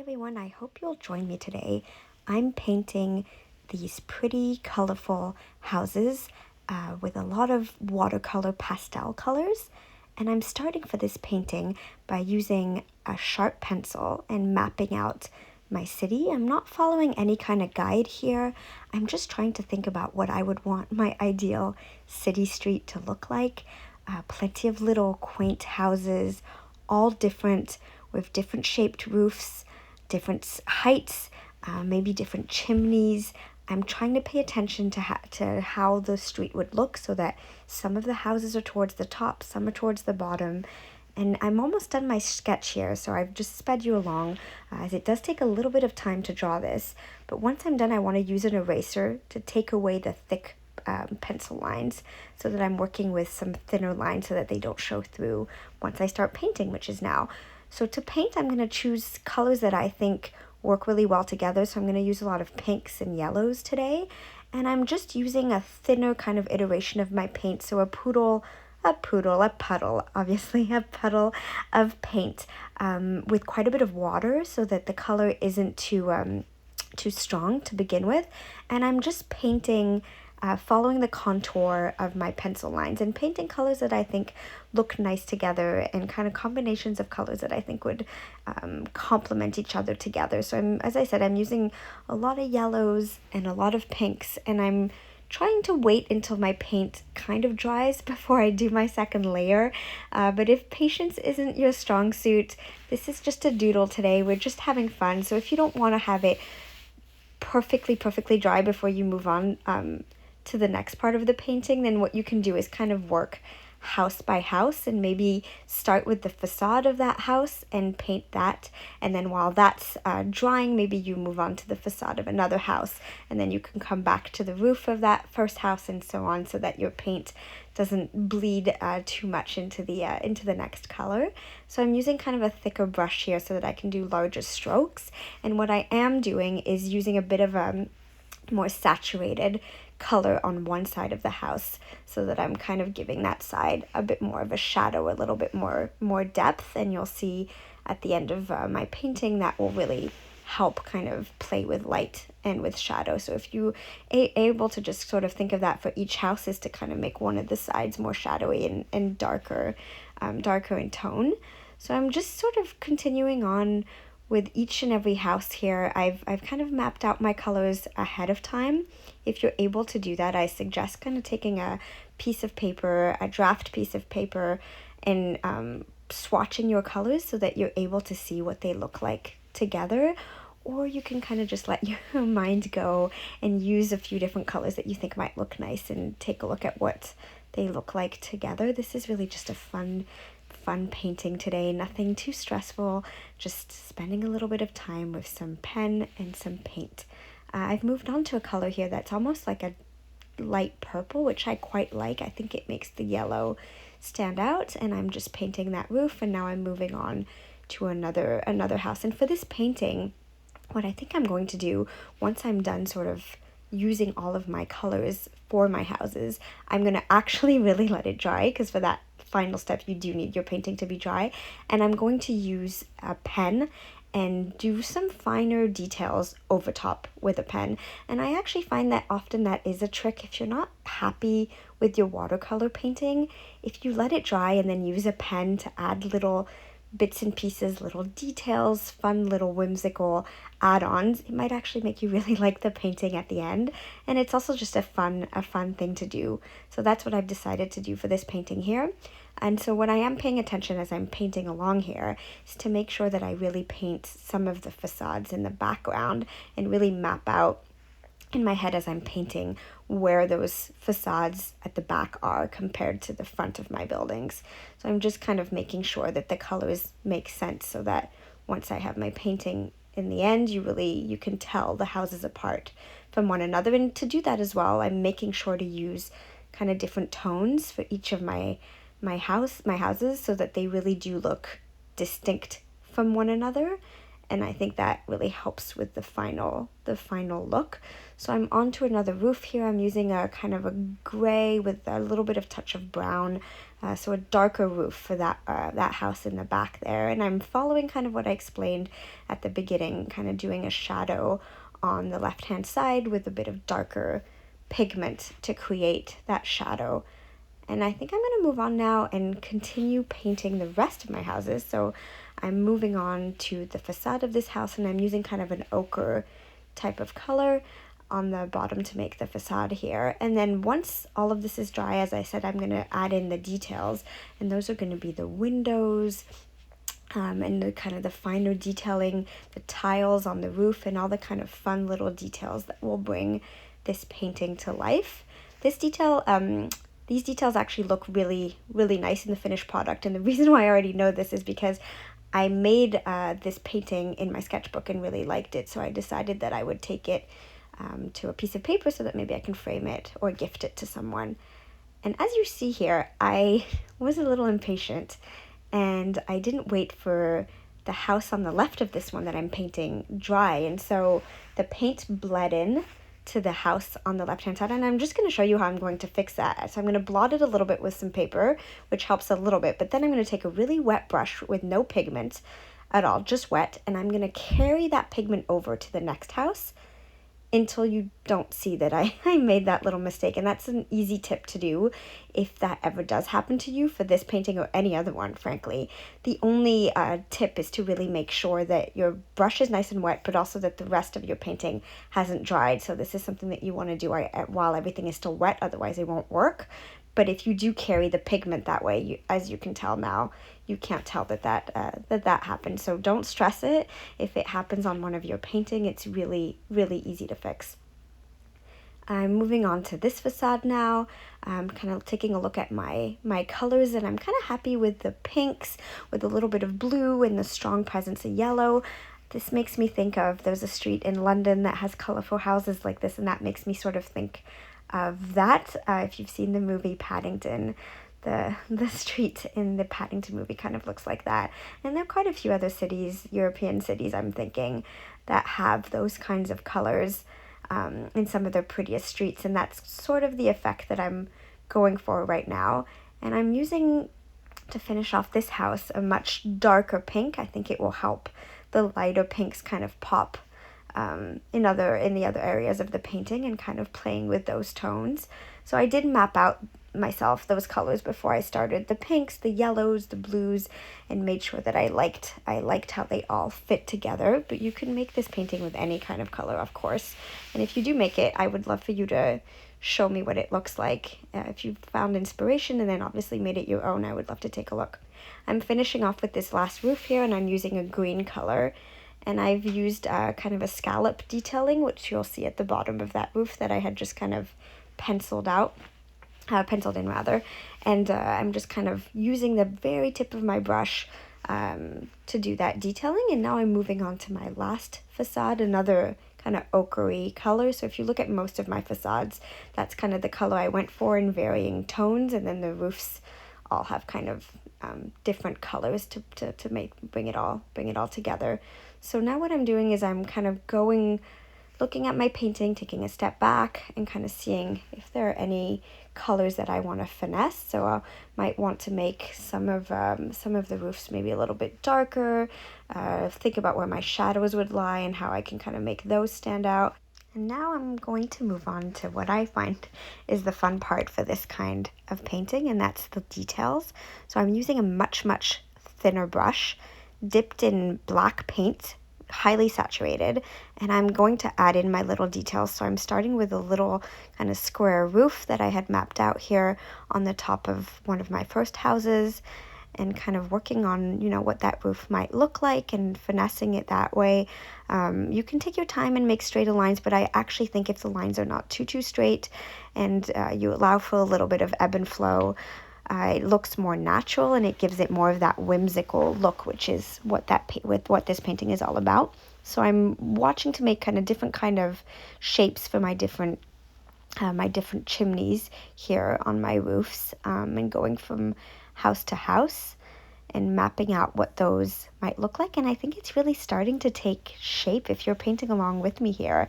everyone, I hope you'll join me today. I'm painting these pretty colorful houses with a lot of watercolor pastel colors. And I'm starting for this painting by using a sharp pencil and mapping out my city. I'm not following any kind of guide here. I'm just trying to think about what I would want my ideal city street to look like. Plenty of little quaint houses, all different, with different shaped roofs, different heights, maybe different chimneys. I'm trying to pay attention to how the street would look so that some of the houses are towards the top, some are towards the bottom. And I'm almost done my sketch here, so I've just sped you along, as it does take a little bit of time to draw this. But once I'm done, I want to use an eraser to take away the thick pencil lines so that I'm working with some thinner lines so that they don't show through once I start painting, which is now. So to paint, I'm going to choose colors that I think work really well together. So I'm going to use a lot of pinks and yellows today. And I'm just using a thinner kind of iteration of my paint. So a puddle, obviously, a puddle of paint with quite a bit of water so that the color isn't too strong to begin with. And I'm just painting following the contour of my pencil lines and painting colors that I think look nice together and kind of combinations of colors that I think would complement each other together. So as I said, I'm using a lot of yellows and a lot of pinks, and I'm trying to wait until my paint kind of dries before I do my second layer. But if patience isn't your strong suit, this is just a doodle today. We're just having fun. So if you don't want to have it perfectly dry before you move on to the next part of the painting, then what you can do is kind of work house by house and maybe start with the facade of that house and paint that, and then while that's drying, maybe you move on to the facade of another house, and then you can come back to the roof of that first house and so on, so that your paint doesn't bleed too much into the next color. So I'm using kind of a thicker brush here so that I can do larger strokes, and what I am doing is using a bit of a more saturated color on one side of the house so that I'm kind of giving that side a bit more of a shadow, a little bit more depth, and you'll see at the end of my painting that will really help kind of play with light and with shadow. So if you able to just sort of think of that for each house, is to kind of make one of the sides more shadowy and darker in tone. So I'm just sort of continuing on with each and every house here. I've kind of mapped out my colors ahead of time. If you're able to do that, I suggest kind of taking a piece of paper, a draft piece of paper, and swatching your colors so that you're able to see what they look like together. Or you can kind of just let your mind go and use a few different colors that you think might look nice and take a look at what they look like together. This is really just a fun painting today, nothing too stressful, just spending a little bit of time with some pen and some paint. I've moved on to a color here that's almost like a light purple, which I quite like. I think it makes the yellow stand out, and I'm just painting that roof, and now I'm moving on to another house. And for this painting, what I think I'm going to do once I'm done sort of using all of my colors for my houses, I'm going to actually really let it dry, because for that final step you do need your painting to be dry, and I'm going to use a pen and do some finer details over top with a pen. And I actually find that often that is a trick. If you're not happy with your watercolor painting, if you let it dry and then use a pen to add little bits and pieces, little details, fun little whimsical add-ons, it might actually make you really like the painting at the end. And it's also just a fun thing to do. So that's what I've decided to do for this painting here. And so what I am paying attention as I'm painting along here is to make sure that I really paint some of the facades in the background and really map out in my head as I'm painting where those facades at the back are compared to the front of my buildings. So I'm just kind of making sure that the colors make sense so that once I have my painting in the end, you can tell the houses apart from one another. And to do that as well, I'm making sure to use kind of different tones for each of my houses so that they really do look distinct from one another. and I think that really helps with the final look. So I'm onto another roof here. I'm using a kind of a gray with a little bit of touch of brown, so a darker roof for that house in the back there. And I'm following kind of what I explained at the beginning, kind of doing a shadow on the left hand side with a bit of darker pigment to create that shadow. And I think I'm going to move on now and continue painting the rest of my houses. So I'm moving on to the facade of this house, and I'm using kind of an ochre type of color on the bottom to make the facade here. And then once all of this is dry, as I said, I'm going to add in the details, and those are going to be the windows, and the kind of the finer detailing, the tiles on the roof, and all the kind of fun little details that will bring this painting to life. These details actually look really, really nice in the finished product. And the reason why I already know this is because I made this painting in my sketchbook and really liked it. So I decided that I would take it to a piece of paper so that maybe I can frame it or gift it to someone. And as you see here, I was a little impatient, and I didn't wait for the house on the left of this one that I'm painting dry. And so the paint bled in to the house on the left hand side, and I'm just going to show you how I'm going to fix that. So I'm going to blot it a little bit with some paper, which helps a little bit, but then I'm going to take a really wet brush with no pigment at all, just wet, and I'm going to carry that pigment over to the next house until you don't see that I made that little mistake. And that's an easy tip to do if that ever does happen to you for this painting or any other one, frankly. The only tip is to really make sure that your brush is nice and wet, but also that the rest of your painting hasn't dried. So this is something that you want to do while everything is still wet, otherwise it won't work. But if you do carry the pigment that way, as you can tell now, you can't tell that happened. So don't stress it. If it happens on one of your painting, it's really, really easy to fix. I'm moving on to this facade now. I'm kind of taking a look at my colors, and I'm kind of happy with the pinks, with a little bit of blue and the strong presence of yellow. This makes me think of, there's a street in London that has colorful houses like this, and that makes me sort of think of that. If you've seen the movie Paddington, the street in the Paddington movie kind of looks like that. And there are quite a few other cities, European cities I'm thinking, that have those kinds of colors in some of their prettiest streets. And that's sort of the effect that I'm going for right now. And I'm using, to finish off this house, a much darker pink. I think it will help the lighter pinks kind of pop in the other areas of the painting, and kind of playing with those tones. So I did map out myself those colors before I started, the pinks, the yellows, the blues, and made sure that I liked how they all fit together. But you can make this painting with any kind of color, of course. And if you do make it, I would love for you to show me what it looks like. If you found inspiration and then obviously made it your own, I would love to take a look. I'm finishing off with this last roof here, and I'm using a green color. And I've used kind of a scallop detailing, which you'll see at the bottom of that roof that I had just kind of penciled in rather. And I'm just kind of using the very tip of my brush to do that detailing. And now I'm moving on to my last facade, another kind of ochre-y color. So if you look at most of my facades, that's kind of the color I went for in varying tones. And then the roofs all have kind of different colors to bring it all together. So now what I'm doing is I'm kind of looking at my painting, taking a step back, and kind of seeing if there are any colors that I want to finesse. So I might want to make some of the roofs maybe a little bit darker, think about where my shadows would lie and how I can kind of make those stand out. And now I'm going to move on to what I find is the fun part for this kind of painting, and that's the details. So I'm using a much, much thinner brush, dipped in black paint, highly saturated, and I'm going to add in my little details. So I'm starting with a little kind of square roof that I had mapped out here on the top of one of my first houses, and kind of working on, what that roof might look like and finessing it that way. You can take your time and make straighter lines, but I actually think if the lines are not too straight and you allow for a little bit of ebb and flow, it looks more natural, and it gives it more of that whimsical look, which is what this painting is all about. So I'm watching to make kind of different kind of shapes for my different chimneys here on my roofs, and going from house to house. and mapping out what those might look like. And I think it's really starting to take shape if you're painting along with me here.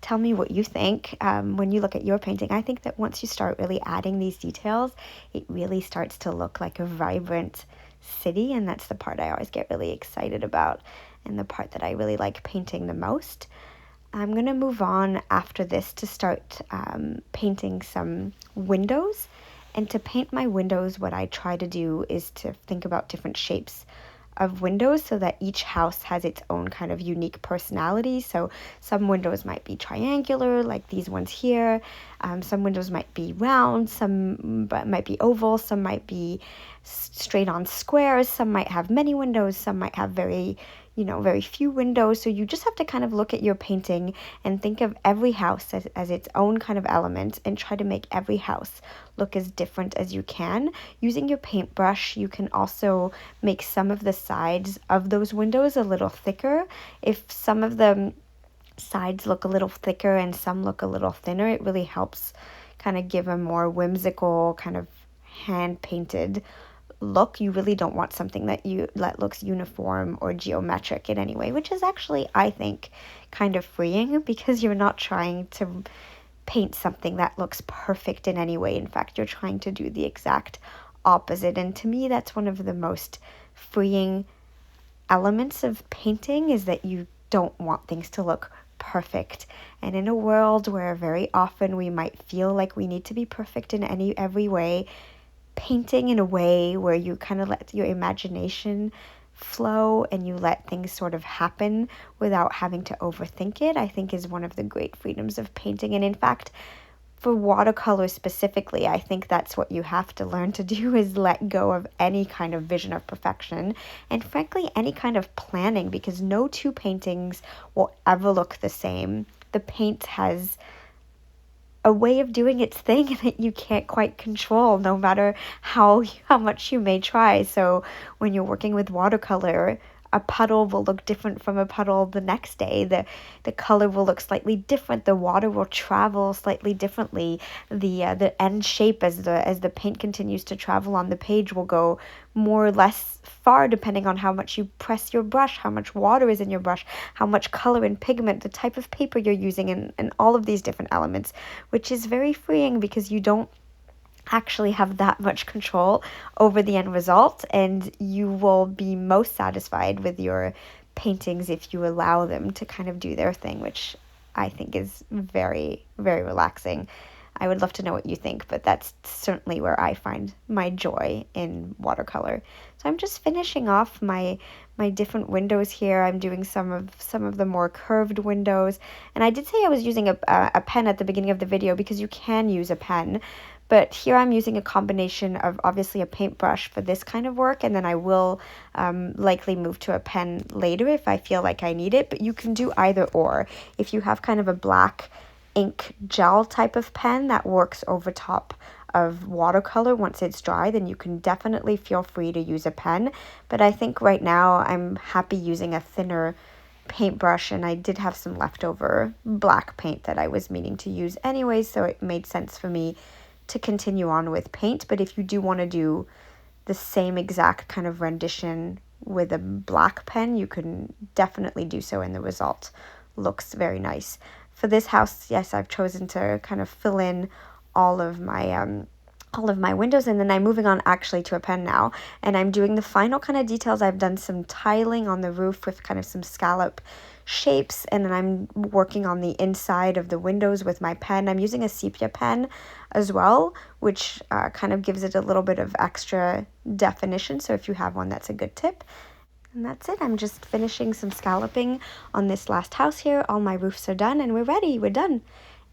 Tell me what you think when you look at your painting. I think that once you start really adding these details, it really starts to look like a vibrant city, and that's the part I always get really excited about and the part that I really like painting the most. I'm going to move on after this to start painting some windows. And to paint my windows, what I try to do is to think about different shapes of windows so that each house has its own kind of unique personality. So some windows might be triangular, like these ones here. Some windows might be round, some might be oval, some might be straight on squares, some might have many windows, some might have very few windows. So you just have to kind of look at your painting and think of every house as its own kind of element and try to make every house look as different as you can. Using your paintbrush, you can also make some of the sides of those windows a little thicker. If some of the sides look a little thicker and some look a little thinner, it really helps kind of give a more whimsical, kind of hand-painted look. You really don't want something that looks uniform or geometric in any way, which is actually, I think, kind of freeing, because you're not trying to paint something that looks perfect in any way. In fact, you're trying to do the exact opposite. And to me, that's one of the most freeing elements of painting, is that you don't want things to look perfect. And in a world where very often we might feel like we need to be perfect in every way, painting in a way where you kind of let your imagination flow and you let things sort of happen without having to overthink it, I think is one of the great freedoms of painting. And in fact, for watercolor specifically, I think that's what you have to learn to do, is let go of any kind of vision of perfection and frankly any kind of planning, because no two paintings will ever look the same. The paint has a way of doing its thing that you can't quite control, no matter how much you may try. So when you're working with watercolor, a puddle will look different from a puddle the next day. The color will look slightly different. The water will travel slightly differently. The end shape as the paint continues to travel on the page will go more or less far depending on how much you press your brush, how much water is in your brush, how much color and pigment, the type of paper you're using, and all of these different elements, which is very freeing because you don't actually have that much control over the end result, and you will be most satisfied with your paintings if you allow them to kind of do their thing, which I think is very, very relaxing. I would love to know what you think, but that's certainly where I find my joy in watercolor. So I'm just finishing off my different windows here. I'm doing some of the more curved windows, and I did say I was using a pen at the beginning of the video, because you can use a pen. But here I'm using a combination of obviously a paintbrush for this kind of work, and then I will likely move to a pen later if I feel like I need it. But you can do either or. If you have kind of a black ink gel type of pen that works over top of watercolor once it's dry, then you can definitely feel free to use a pen. But I think right now I'm happy using a thinner paintbrush, and I did have some leftover black paint that I was meaning to use anyway, so it made sense for me to continue on with paint. But if you do want to do the same exact kind of rendition with a black pen, you can definitely do so, and the result looks very nice. For this house, yes, I've chosen to kind of fill in all of my windows, and then I'm moving on actually to a pen now, and I'm doing the final kind of details. I've done some tiling on the roof with kind of some scallop shapes, and then I'm working on the inside of the windows with my pen. I'm using a sepia pen as well, which kind of gives it a little bit of extra definition, so if you have one, that's a good tip. And that's it. I'm just finishing some scalloping on this last house here. All my roofs are done, and we're ready. We're done.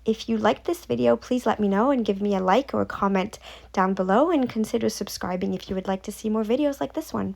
If you liked this video, please let me know and give me a like or a comment down below, and consider subscribing if you would like to see more videos like this one.